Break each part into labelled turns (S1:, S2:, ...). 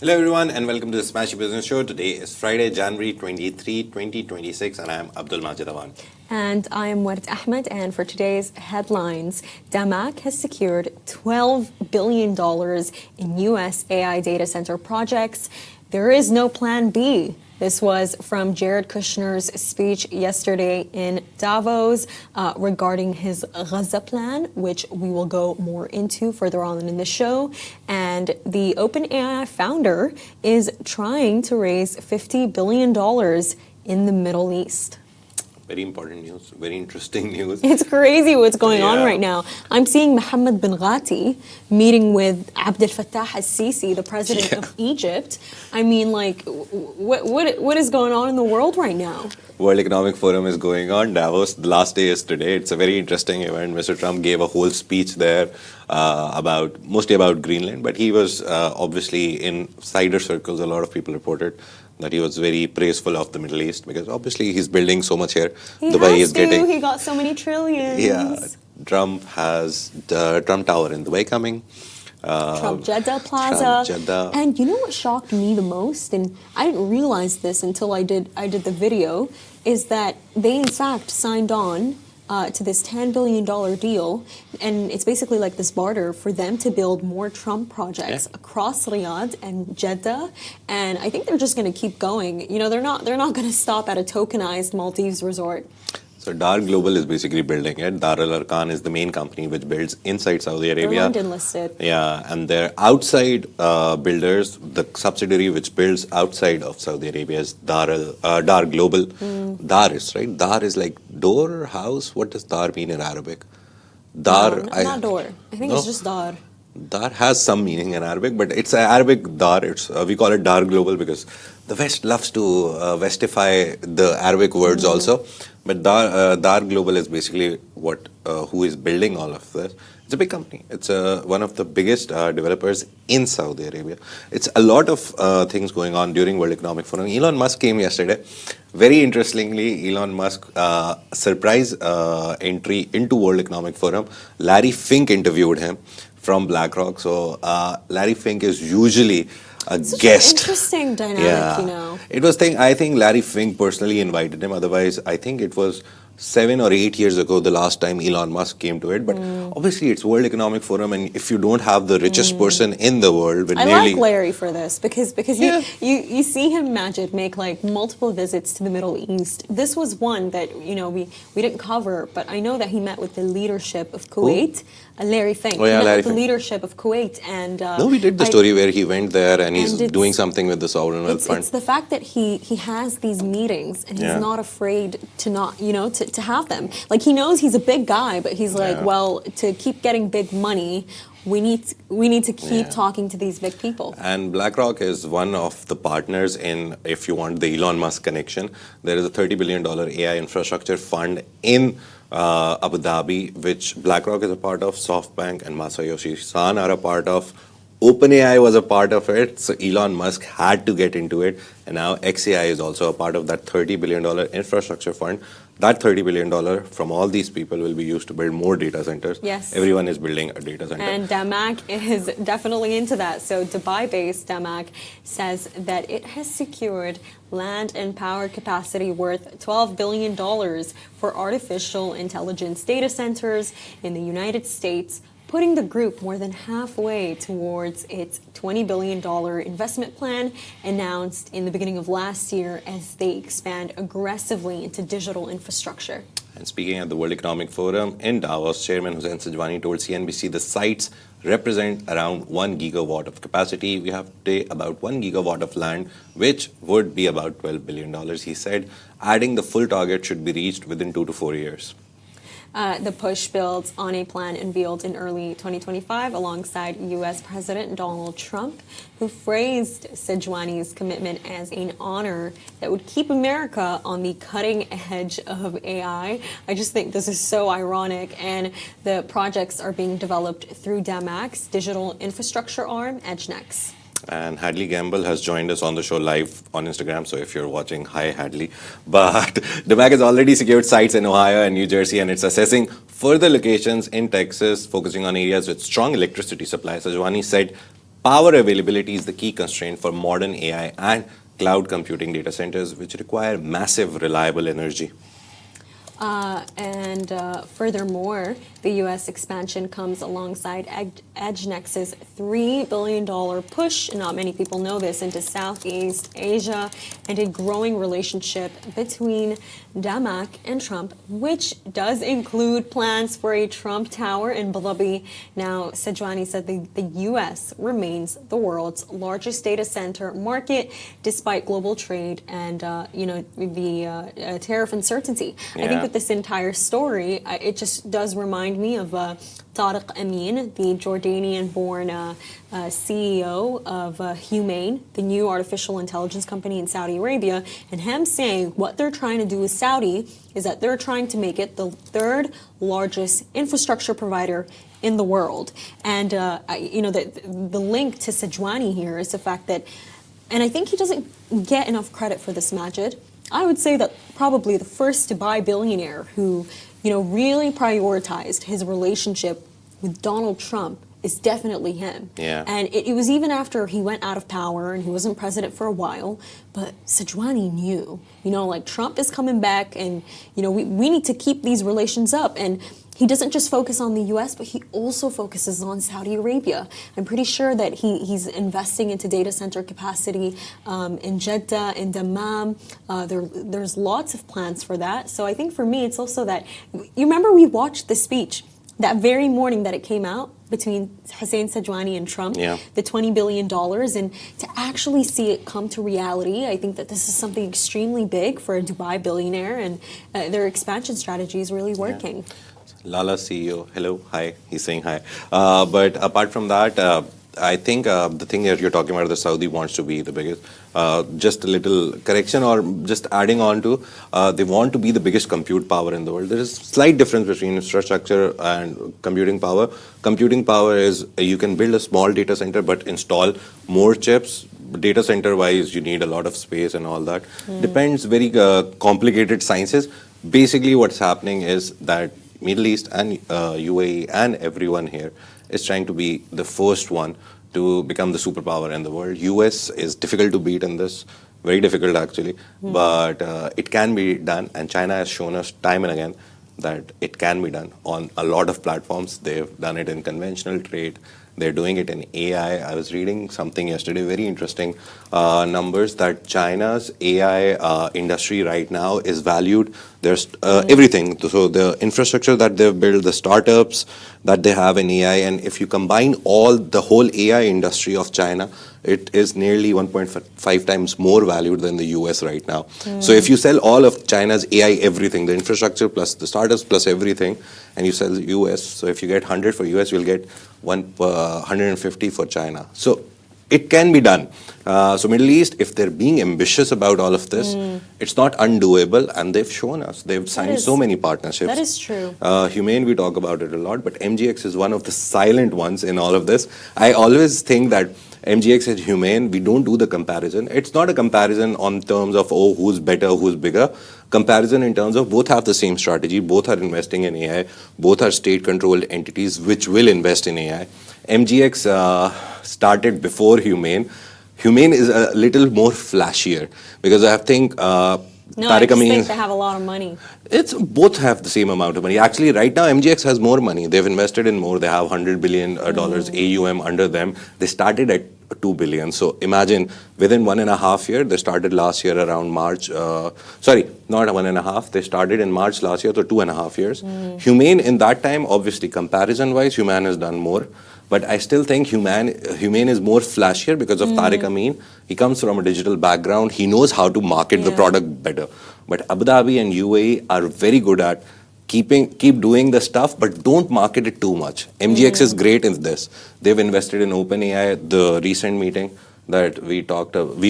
S1: Hello everyone and welcome to the Smashi Business Show. Today is Friday, January 23, 2026 and I am Abdul Majid Awan.
S2: And I am Ward Ahmed, and for today's headlines, DAMAC has secured $12 billion in U.S. AI data center projects. There is no plan B. This was from Jared Kushner's speech yesterday in Davos regarding his Gaza plan, which we will go more into further on in the show. And the OpenAI founder is trying to raise $50 billion in the Middle East.
S1: Very important news, very interesting news.
S2: It's crazy what's going on right now. I'm seeing Mohammed bin Ghati meeting with Abdel Fattah al-Sisi, the president of Egypt. I mean, like, what is going on in the world right now?
S1: World Economic Forum is going on. Davos, the last day is today. It's a very interesting event. Mr. Trump gave a whole speech there mostly about Greenland, but he was obviously in cider circles. A lot of people reported that he was very praiseful of the Middle East because obviously he's building so much here.
S2: He got so many trillions.
S1: Yeah, Trump has the Trump Tower in Dubai coming.
S2: Trump Jeddah Plaza. And you know what shocked me the most, and I didn't realize this until I did the video, is that they in fact signed on to this $10 billion deal, and it's basically like this barter for them to build more Trump projects across Riyadh and Jeddah, and I think they're just going to keep going. You know, they're not going to stop at a tokenized Maldives resort.
S1: So Dar Global is basically building it. Dar Al Arkan is the main company which builds inside Saudi Arabia.
S2: They're London listed.
S1: Yeah, and their outside builders, the subsidiary which builds outside of Saudi Arabia is Dar Global. Dar is, right? Dar is like door, house. What does Dar mean in Arabic?
S2: Dar. No, not door. I think it's just Dar.
S1: Dar has some meaning in Arabic, but it's Arabic Dar. It's we call it Dar Global because the West loves to Westify the Arabic words also. But Dar Global is basically who is building all of this. It's a big company. It's one of the biggest developers in Saudi Arabia. It's a lot of things going on during World Economic Forum. Elon Musk came yesterday. Very interestingly, Elon Musk surprise entry into World Economic Forum. Larry Fink interviewed him from BlackRock. So Larry Fink is usually a guest.
S2: Interesting dynamic, you know.
S1: I think Larry Fink personally invited him. Otherwise, I think it was 7 or 8 years ago the last time Elon Musk came to it. But obviously, it's World Economic Forum, and if you don't have the richest person in the world, with
S2: I like Larry for this because you see him, Majid, make like multiple visits to the Middle East. This was one that we didn't cover, but I know that he met with the leadership of Kuwait. Larry Fink.
S1: Oh, yeah,
S2: he met
S1: Larry
S2: with the
S1: Fink.
S2: leadership of Kuwait, and
S1: no, we did the story where he went there and he's doing something with the sovereign wealth fund.
S2: It's the fact that he has these meetings and he's not afraid to not to have them. Like, he knows he's a big guy, but he's like, well, to keep getting big money, we need to keep talking to these big people.
S1: And BlackRock is one of the partners in, if you want the Elon Musk connection, there is a $30 billion AI infrastructure fund in Abu Dhabi, which BlackRock is a part of, SoftBank and Masayoshi Son are a part of. OpenAI was a part of it, so Elon Musk had to get into it, and now XAI is also a part of that $30 billion infrastructure fund. That $30 billion from all these people will be used to build more data centers.
S2: Yes.
S1: Everyone is building a data center.
S2: And DAMAC is definitely into that. So Dubai-based DAMAC says that it has secured land and power capacity worth $12 billion for artificial intelligence data centers in the United States, putting the group more than halfway towards its $20 billion investment plan announced in the beginning of last year as they expand aggressively into digital infrastructure.
S1: And speaking at the World Economic Forum in Davos, Chairman Hussein Sajwani told CNBC the sites represent around 1 gigawatt of capacity. We have today about 1 gigawatt of land, which would be about $12 billion, he said, adding the full target should be reached within 2 to 4 years.
S2: The push builds on a plan unveiled in early 2025 alongside U.S. President Donald Trump, who phrased Sajwani's commitment as an honor that would keep America on the cutting edge of AI. I just think this is so ironic, and the projects are being developed through DAMAC's digital infrastructure arm, EdgeNex.
S1: And Hadley Gamble has joined us on the show live on Instagram. So if you're watching, hi Hadley. But DAMAC has already secured sites in Ohio and New Jersey, and it's assessing further locations in Texas, focusing on areas with strong electricity supply. Sajwani said Power availability is the key constraint for modern AI and cloud computing data centers, which require massive, reliable energy.
S2: Furthermore, the U.S. expansion comes alongside EdgeNext's $3 billion push, not many people know this, into Southeast Asia, and a growing relationship between DAMAC and Trump, which does include plans for a Trump Tower in Abu Dhabi. Now, Sajwani said the U.S. remains the world's largest data center market, despite global trade and the tariff uncertainty. I think with this entire story, it just does remind me of Tariq Amin, the Jordanian-born CEO of Humane, the new artificial intelligence company in Saudi Arabia, and him saying what they're trying to do with Saudi is that they're trying to make it the third largest infrastructure provider in the world. And the link to Sajwani here is the fact that, and I think he doesn't get enough credit for this, Majid. I would say that probably the first Dubai billionaire who, really prioritized his relationship with Donald Trump is definitely him.
S1: Yeah.
S2: And it was even after he went out of power and he wasn't president for a while, but Sajwani knew, Trump is coming back and, we need to keep these relations up. And he doesn't just focus on the U.S., but he also focuses on Saudi Arabia. I'm pretty sure that he's investing into data center capacity in Jeddah, in Dammam. There's lots of plans for that. So I think for me, it's also that, you remember we watched the speech that very morning that it came out between Hussein Sajwani and Trump, the $20 billion, and to actually see it come to reality, I think that this is something extremely big for a Dubai billionaire, and their expansion strategy is really working.
S1: Lala CEO, hello, hi, he's saying hi. But apart from that, I think the thing that you're talking about, the Saudi wants to be the biggest. Just a little correction or just adding on to, they want to be the biggest compute power in the world. There is a slight difference between infrastructure and computing power. Computing power is you can build a small data center but install more chips. Data center wise, you need a lot of space and all that. Depends, very complicated sciences. Basically what's happening is that Middle East and UAE and everyone here is trying to be the first one to become the superpower in the world. US is difficult to beat in this, very difficult actually, but it can be done, and China has shown us time and again that it can be done on a lot of platforms. They've done it in conventional trade. They're doing it in AI. I was reading something yesterday, very interesting numbers, that China's AI industry right now is valued. There's everything. So the infrastructure that they've built, the startups that they have in AI, and if you combine the whole AI industry of China, it is nearly 1.5 times more valued than the US right now. So if you sell all of China's AI, everything, the infrastructure plus the startups plus everything, and you sell the US, so if you get 100 for US, you'll get 150 for China. So it can be done. So Middle East, if they're being ambitious about all of this, it's not undoable, and they've shown us. They've signed so many partnerships.
S2: That is true.
S1: Humane, we talk about it a lot, but MGX is one of the silent ones in all of this. I always think that MGX and Humane, we don't do the comparison. It's not a comparison on terms of, who's better, who's bigger. Comparison in terms of both have the same strategy, both are investing in AI, both are state-controlled entities which will invest in AI. MGX started before Humane. Humane is a little more flashier because I think
S2: I just think they have a lot of money.
S1: Both have the same amount of money. Actually, right now, MGX has more money. They've invested in more. They have $100 billion AUM under them. They started at $2 billion. So imagine within 1.5 years, they started last year around March. Sorry, not 1.5. They started in March last year, so 2.5 years. Humane in that time, obviously, comparison-wise, Humane has done more. But I still think Humane is more flashier because of Tariq Amin. He comes from a digital background. He knows how to market the product better. But Abu Dhabi and UAE are very good at keep doing the stuff, but don't market it too much. MGX is great in this. They've invested in OpenAI. The recent meeting that we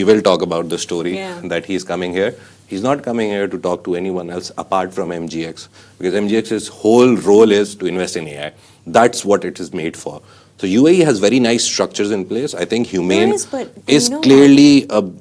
S1: will talk about the story that he's coming here. He's not coming here to talk to anyone else apart from MGX, because MGX's whole role is to invest in AI. That's what it is made for. So UAE has very nice structures in place. I think Humane is clearly an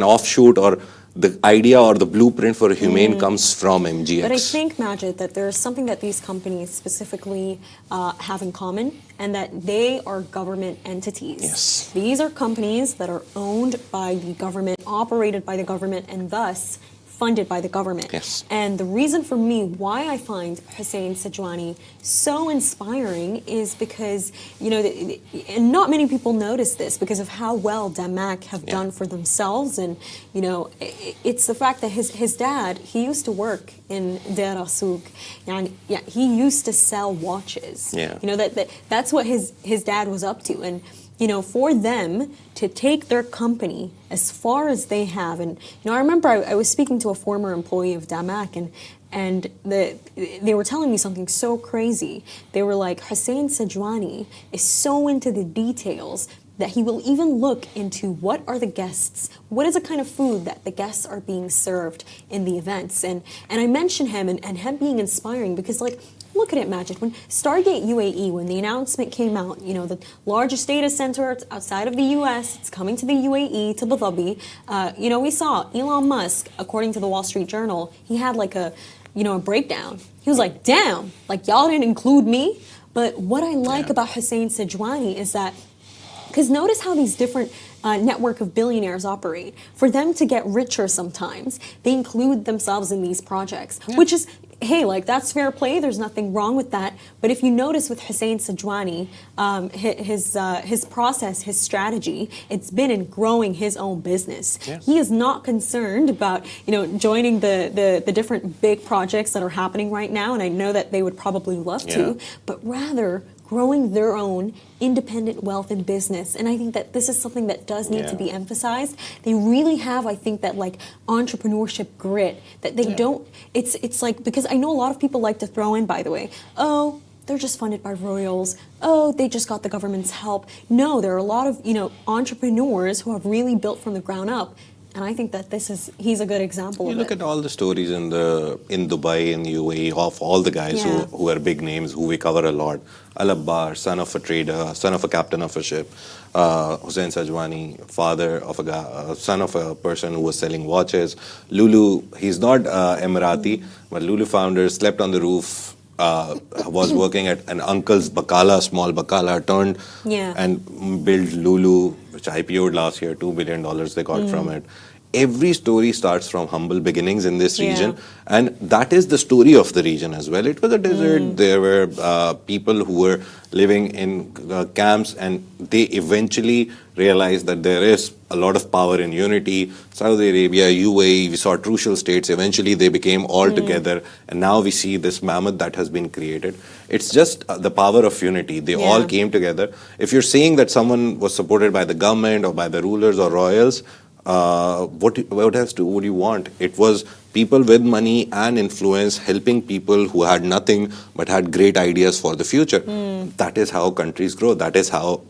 S1: offshoot, or the idea or the blueprint for a humane comes from MGX.
S2: But I think, Majid, that there's something that these companies specifically have in common, and that they are government entities.
S1: Yes.
S2: These are companies that are owned by the government, operated by the government, and thus funded by the government.
S1: Yes.
S2: And the reason for me why I find Hussein Sajwani so inspiring is because, and not many people notice this because of how well DAMAC have done for themselves. And, it's the fact that his dad, he used to work in Deir al-Souk. And he used to sell watches.
S1: Yeah.
S2: That's what his dad was up to. And, for them to take their company as far as they have, and I remember I was speaking to a former employee of DAMAC, and they were telling me something so crazy. They were like, Hussein Sajwani is so into the details that he will even look into what are the guests, what is the kind of food that the guests are being served in the events. And I mentioned him and him being inspiring because, look at it, Majid. When Stargate UAE, when the announcement came out, the largest data center outside of the US, it's coming to the UAE, to Abu Dhabi. We saw Elon Musk, according to the Wall Street Journal, he had a breakdown. He was like, damn, y'all didn't include me. But what I like about Hussein Sajwani is that, because notice how these different network of billionaires operate. For them to get richer sometimes, they include themselves in these projects, which is, hey, that's fair play. There's nothing wrong with that. But if you notice with Hussein Sajwani, his process, his strategy, it's been in growing his own business.
S1: Yes.
S2: He is not concerned about, joining the different big projects that are happening right now. And I know that they would probably love to, but rather growing their own independent wealth and business. And I think that this is something that does need to be emphasized. They really have, I think, that entrepreneurship grit that they don't, it's because I know a lot of people like to throw in, by the way, oh, they're just funded by royals. Oh, they just got the government's help. No, there are a lot of, entrepreneurs who have really built from the ground up. And I think that he's a good example of it.
S1: You look at all the stories in Dubai, in UAE, of all the guys who are big names, who we cover a lot. Al-Abbar, son of a trader, son of a captain of a ship. Hussein Sajwani, son of a person who was selling watches. Lulu, he's not Emirati, but Lulu founder, slept on the roof, was working at an uncle's bakala, small bakala, turned and built Lulu, which IPO'd last year, $2 billion they got from it. Every story starts from humble beginnings in this region, and that is the story of the region as well. It was a desert. There were people who were living in camps, and they eventually realized that there is a lot of power in unity. Saudi Arabia, UAE, we saw trucial states. Eventually, they became all together, and now we see this mammoth that has been created. It's just the power of unity. They all came together. If you're saying that someone was supported by the government or by the rulers or royals, what do you want? It was people with money and influence helping people who had nothing but had great ideas for the future. That is how countries grow. That is how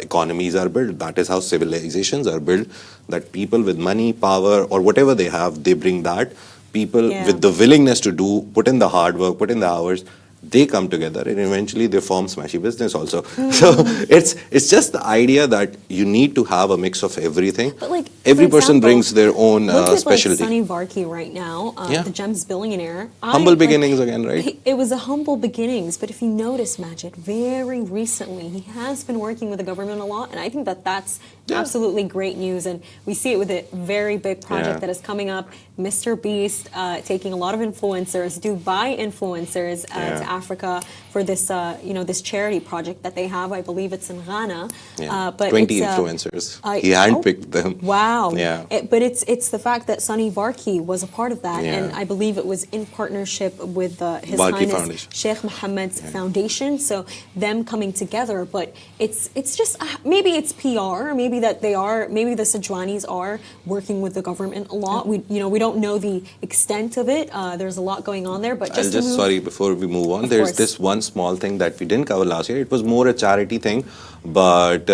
S1: economies are built. That is how civilizations are built. That people with money, power, or whatever they have, they bring that. People with the willingness to put in the hard work, put in the hours, they come together, and eventually they form Smashi business also. So it's just the idea that you need to have a mix of everything.
S2: But
S1: every person brings their own specialty.
S2: Look at Sunny Varkey right now, the Gems billionaire.
S1: Humble beginnings again, right?
S2: It was a humble beginnings, but if you notice, Majid, very recently he has been working with the government a lot, and I think that that's absolutely great news. And we see it with a very big project that is coming up. Mr. Beast taking a lot of influencers, Dubai influencers to Africa for this, this charity project that they have. I believe it's in Ghana.
S1: But 20 influencers. He handpicked them.
S2: Wow.
S1: Yeah.
S2: But it's the fact that Sunny Varkey was a part of that, and I believe it was in partnership with His
S1: Varkey
S2: Highness
S1: Foundation.
S2: Sheikh Mohammed's foundation. So them coming together, but it's just maybe it's PR, maybe the Sajwanis are working with the government a lot. We don't know the extent of it. There's a lot going on there, but
S1: sorry, before we move on, there's this one small thing that we didn't cover last year. It was more a charity thing, but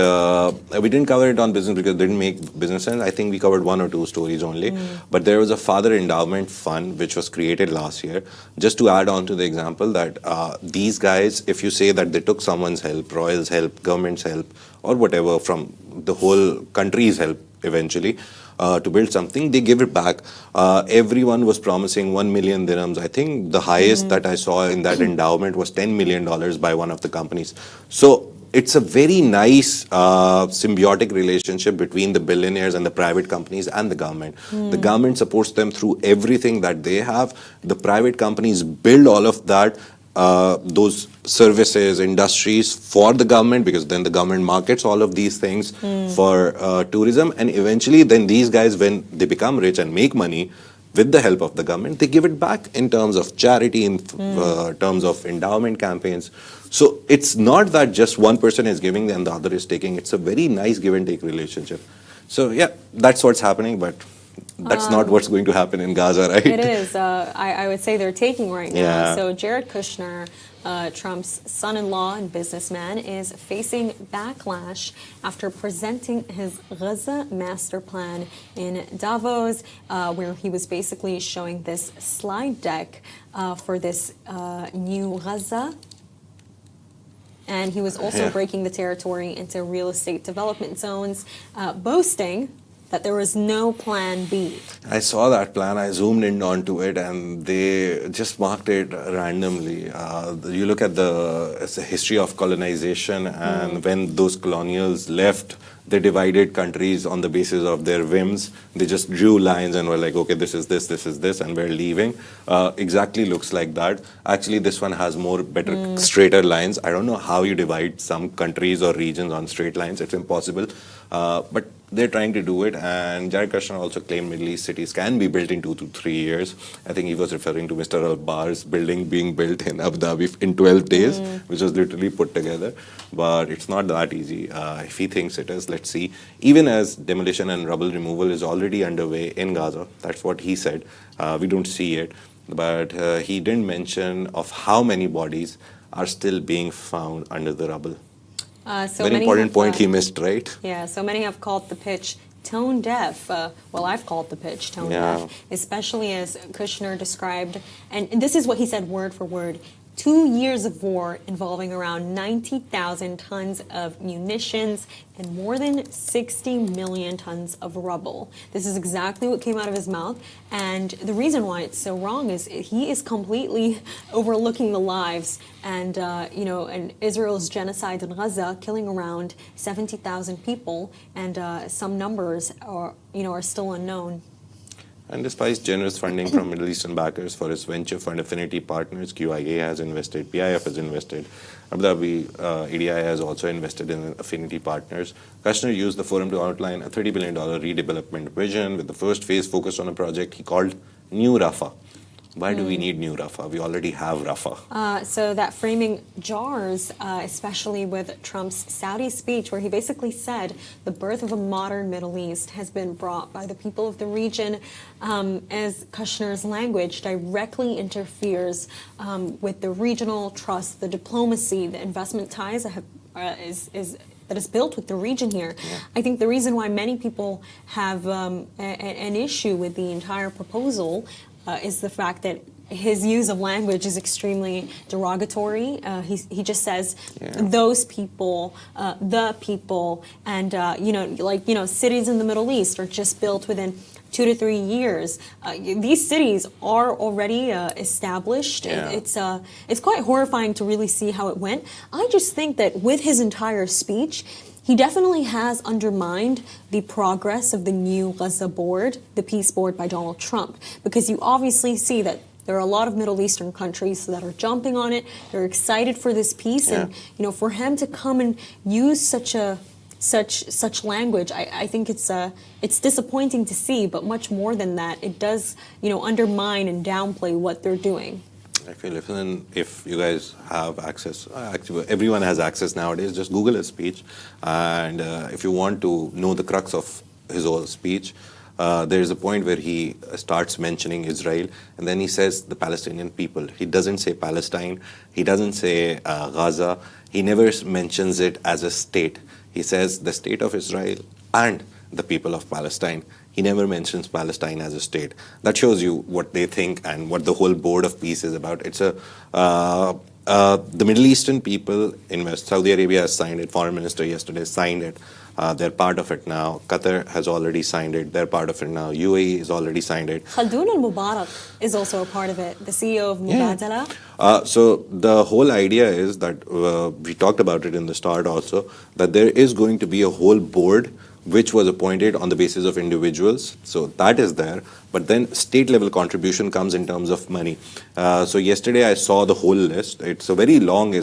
S1: we didn't cover it on business because it didn't make business sense. I think we covered one or two stories only. But there was a father endowment fund which was created last year. Just to add on to the example that these guys, if you say that they took someone's help, royals' help, government's help, or whatever from the whole country's help, eventually to build something. They give it back. Everyone was promising 1 million dirhams. I think the highest that I saw in that endowment was $10 million by one of the companies. So it's a very nice symbiotic relationship between the billionaires and the private companies and the government. The government supports them through everything that they have. The private companies build all of that, those services, industries for the government, because then the government markets all of these things for tourism. And eventually then these guys, when they become rich and make money, with the help of the government, they give it back in terms of charity, in terms of endowment campaigns. So it's not that just one person is giving and the other is taking. It's a very nice give and take relationship. So yeah, that's what's happening, but that's not what's going to happen in Gaza, right?
S2: It is. I would say they're taking right now.
S1: Yeah.
S2: So Jared Kushner, Trump's son-in-law and businessman, is facing backlash after presenting his Gaza master plan in Davos, where he was basically showing this slide deck for this new Gaza. And he was also breaking the territory into real estate development zones, boasting that there was no plan B.
S1: I saw that plan. I zoomed in onto it, and they just marked it randomly. You look at it's a history of colonization, and when those colonials left, they divided countries on the basis of their whims. They just drew lines and were like, okay, this is this, and we're leaving. Exactly looks like that. Actually, this one has better, straighter lines. I don't know how you divide some countries or regions on straight lines. It's impossible. But they're trying to do it, and Jared Kushner also claimed Middle East cities can be built in 2 to 3 years. I think he was referring to Mr. Al-Bar's building being built in Abu Dhabi in 12 days, which was literally put together. But it's not that easy. If he thinks it is, let's see. Even as demolition and rubble removal is already underway in Gaza, that's what he said. We don't see it. But he didn't mention of how many bodies are still being found under the rubble. Very important point he missed, right?
S2: Yeah, so many have called the pitch tone deaf. Well, I've called the pitch tone deaf, especially as Kushner described, and this is what he said word for word: 2 years of war involving around 90,000 tons of munitions and more than 60 million tons of rubble. This is exactly what came out of his mouth, and the reason why it's so wrong is he is completely overlooking the lives and and Israel's genocide in Gaza, killing around 70,000 people, and some numbers are still unknown.
S1: And despite generous funding from Middle Eastern backers for its venture fund Affinity Partners, QIA has invested, PIF has invested, Abu Dhabi EDI has also invested in Affinity Partners. Kushner used the forum to outline a $30 billion redevelopment vision, with the first phase focused on a project he called New Rafah. Why do we need New Rafah? We already have Rafah.
S2: So that framing jars, especially with Trump's Saudi speech, where he basically said the birth of a modern Middle East has been brought by the people of the region, as Kushner's language directly interferes with the regional trust, the diplomacy, the investment ties that is built with the region here. Yeah. I think the reason why many people have an issue with the entire proposal is the fact that his use of language is extremely derogatory. He just says those people, the people, and cities in the Middle East are just built within 2 to 3 years. These cities are already established.
S1: Yeah.
S2: It's quite horrifying to really see how it went. I just think that with his entire speech, he definitely has undermined the progress of the new Gaza board, the peace board by Donald Trump, because you obviously see that there are a lot of Middle Eastern countries that are jumping on it. They're excited for this peace, and for him to come and use such language, I think it's disappointing to see. But much more than that, it does undermine and downplay what they're doing.
S1: I feel if you guys have access, actually everyone has access nowadays, just Google his speech. And if you want to know the crux of his whole speech, there is a point where he starts mentioning Israel, and then he says the Palestinian people. He doesn't say Palestine. He doesn't say Gaza. He never mentions it as a state. He says the state of Israel and the people of Palestine. He never mentions Palestine as a state. That shows you what they think and what the whole board of peace is about. It's a the Middle Eastern people invest. Saudi Arabia has signed it. Foreign Minister yesterday signed it. They're part of it now. Qatar has already signed it. They're part of it now. UAE has already signed it.
S2: Khaldoon al-Mubarak is also a part of it, the CEO of Mubadala.
S1: So the whole idea is that we talked about it in the start also, that there is going to be a whole board which was appointed on the basis of individuals. So that is there. But then state level contribution comes in terms of money. So yesterday I saw the whole list. It's a very long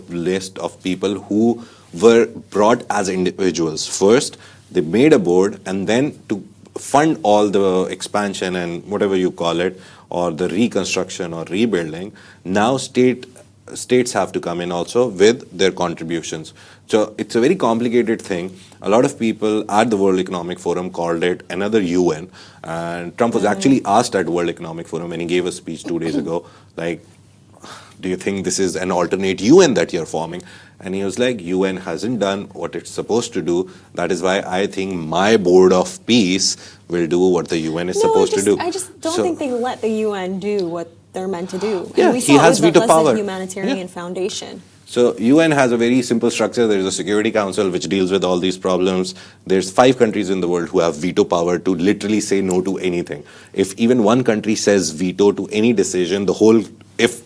S1: list of people who were brought as individuals. First, they made a board, and then to fund all the expansion and whatever you call it, or the reconstruction or rebuilding, now states have to come in also with their contributions. So it's a very complicated thing. A lot of people at the World Economic Forum called it another UN, and Trump was actually asked at World Economic Forum when he gave a speech 2 days ago, like, do you think this is an alternate UN that you're forming? And he was like, UN hasn't done what it's supposed to do. That is why I think my board of peace will do what the UN is supposed to do.
S2: I just don't think they let the UN do what they're meant to do.
S1: Yeah,
S2: and we
S1: he
S2: saw
S1: has
S2: it with
S1: veto
S2: the
S1: power.
S2: Humanitarian Foundation.
S1: So UN has a very simple structure. There is a Security Council which deals with all these problems. There's 5 countries in the world who have veto power to literally say no to anything. If even one country says veto to any decision, the whole,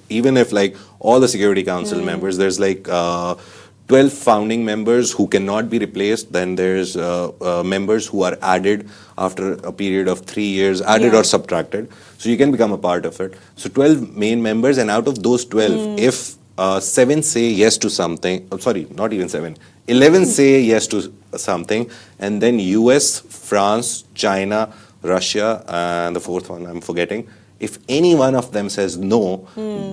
S1: even if like all the Security Council members, there's like 12 founding members who cannot be replaced. Then there's members who are added after a period of 3 years, added or subtracted. So you can become a part of it. So 12 main members, and out of those 12, if 7 say yes to something, sorry, not even 7, 11 say yes to something, and then US, France, China, Russia, and the 4th one I'm forgetting, if any one of them says no,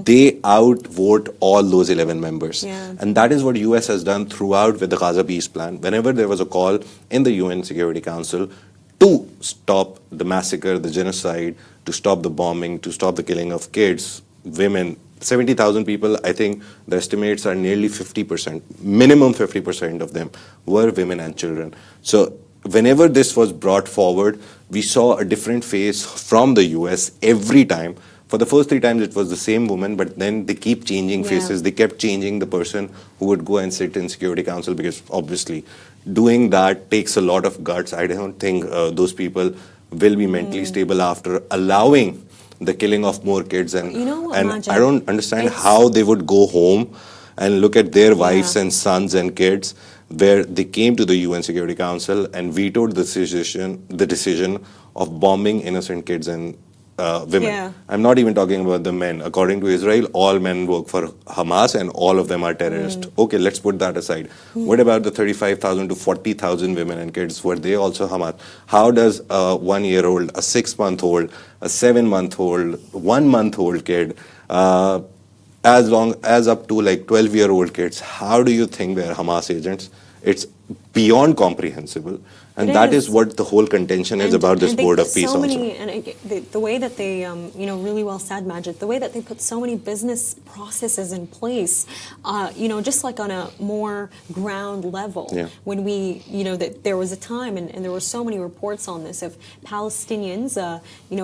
S1: they outvote all those 11 members.
S2: Yeah.
S1: And that is what US has done throughout with the Gaza peace plan. Whenever there was a call in the UN Security Council to stop the massacre, the genocide, to stop the bombing, to stop the killing of kids, women, 70,000 people, I think the estimates are nearly 50%, minimum 50% of them were women and children. So whenever this was brought forward, we saw a different face from the US every time. For the first 3 times, it was the same woman, but then they keep changing faces. They kept changing the person who would go and sit in Security Council, because obviously doing that takes a lot of guts. I don't think those people will be mentally stable after allowing the killing of more kids. And,
S2: You know what,
S1: and
S2: Majid?
S1: I don't understand how they would go home and look at their wives
S2: Yeah.
S1: and sons and kids, where they came to the UN Security Council and vetoed the decision of bombing innocent kids and women.
S2: Yeah.
S1: I'm not even talking about the men. According to Israel, all men work for Hamas and all of them are terrorists. Okay, let's put that aside. What about the 35,000 to 40,000 women and kids? Were they also Hamas? How does a 1-year-old, a 6-month-old, a 7-month-old, 1-month-old kid, as up to like 12-year-old kids, how do you think they're Hamas agents? It's beyond comprehensible. And that is what the whole contention is about this board of peace also.
S2: The way that they, really well said, Majid, the way that they put so many business processes in place, just like on a more ground level.
S1: Yeah.
S2: When that there was a time, and there were so many reports on this, of Palestinians,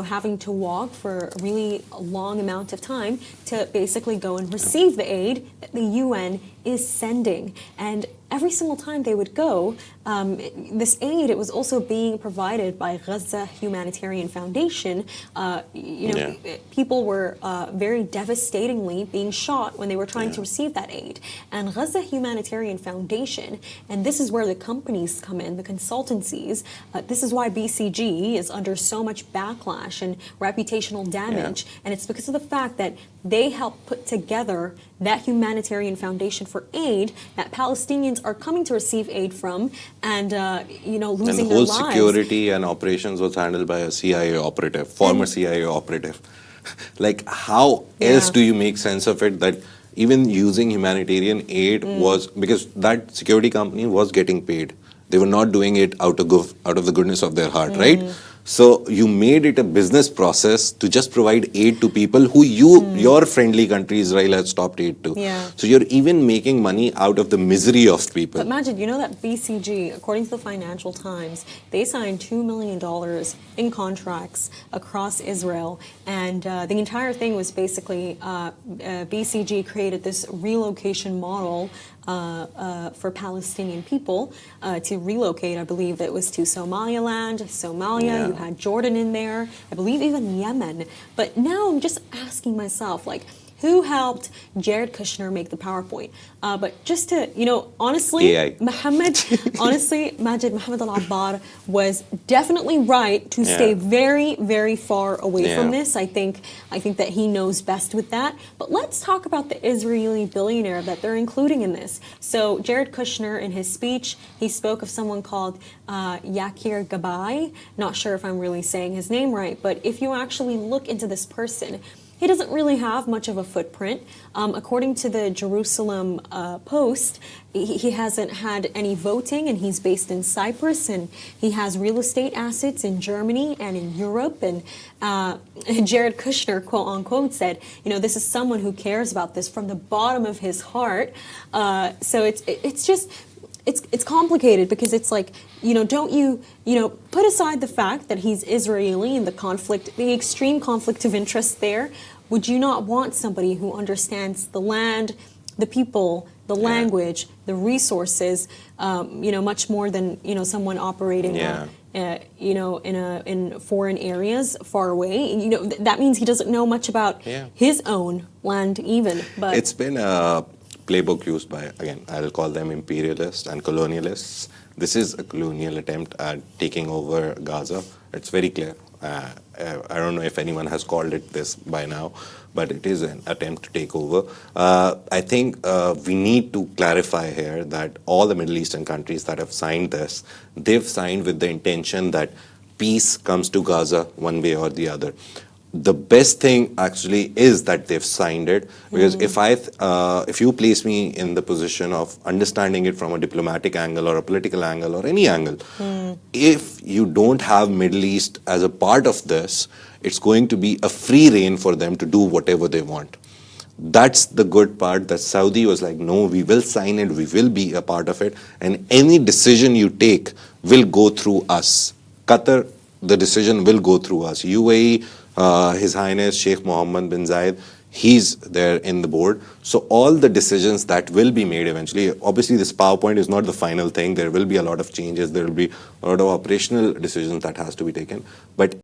S2: having to walk for a really long amount of time to basically go and receive the aid that the UN is sending. And every single time they would go, this aid, it was also being provided by Gaza Humanitarian Foundation. People were very devastatingly being shot when they were trying to receive that aid. And Gaza Humanitarian Foundation, and this is where the companies come in, the consultancies, this is why BCG is under so much backlash and reputational damage. And it's because of the fact that they help put together that humanitarian foundation for aid that Palestinians are coming to receive aid from, and losing
S1: and the whole
S2: their lives.
S1: security and operations was handled by a CIA operative, former CIA operative. Like, how else do you make sense of it that even using humanitarian aid was, because that security company was getting paid. They were not doing it out of the goodness of their heart, right? So you made it a business process to just provide aid to people who your friendly country Israel has stopped aid to.
S2: Yeah.
S1: So you're even making money out of the misery of people.
S2: But Majid, you know that BCG, according to the Financial Times, they signed $2 million in contracts across Israel. And the entire thing was basically BCG created this relocation model for Palestinian people to relocate. I believe it was to Somaliland, Somalia,
S1: Yeah.
S2: you had Jordan in there, I believe even Yemen. But now I'm just asking myself, like, who helped Jared Kushner make the PowerPoint? But just to, honestly,
S1: AI.
S2: Majid Mohammed Al-Abbar was definitely right to stay very, very far away from this. I think that he knows best with that. But let's talk about the Israeli billionaire that they're including in this. So Jared Kushner, in his speech, he spoke of someone called Yakir Gabai. Not sure if I'm really saying his name right, but if you actually look into this person, he doesn't really have much of a footprint. According to the Jerusalem Post, he hasn't had any voting, and he's based in Cyprus, and he has real estate assets in Germany and in Europe. And Jared Kushner, quote unquote, said, this is someone who cares about this from the bottom of his heart. So it's just... It's complicated because it's like, don't you put aside the fact that he's Israeli and the extreme conflict of interest there. Would you not want somebody who understands the land, the people, the language, the resources, much more than, someone operating in foreign areas far away? That means he doesn't know much about his own land even. But
S1: it's been a playbook used by, again, I'll call them imperialists and colonialists. This is a colonial attempt at taking over Gaza. It's very clear. I don't know if anyone has called it this by now, but it is an attempt to take over. I think we need to clarify here that all the Middle Eastern countries that have signed this, they've signed with the intention that peace comes to Gaza one way or the other. The best thing actually is that they've signed it, because if you place me in the position of understanding it from a diplomatic angle or a political angle or any angle, if you don't have Middle East as a part of this, it's going to be a free rein for them to do whatever they want. That's the good part, that Saudi was like, no, we will sign it, we will be a part of it, and any decision you take will go through us. Qatar, the decision will go through us. UAE, His Highness Sheikh Mohammed bin Zayed, he's there in the board. So all the decisions that will be made eventually, obviously this PowerPoint is not the final thing. There will be a lot of changes. There will be a lot of operational decisions that has to be taken. But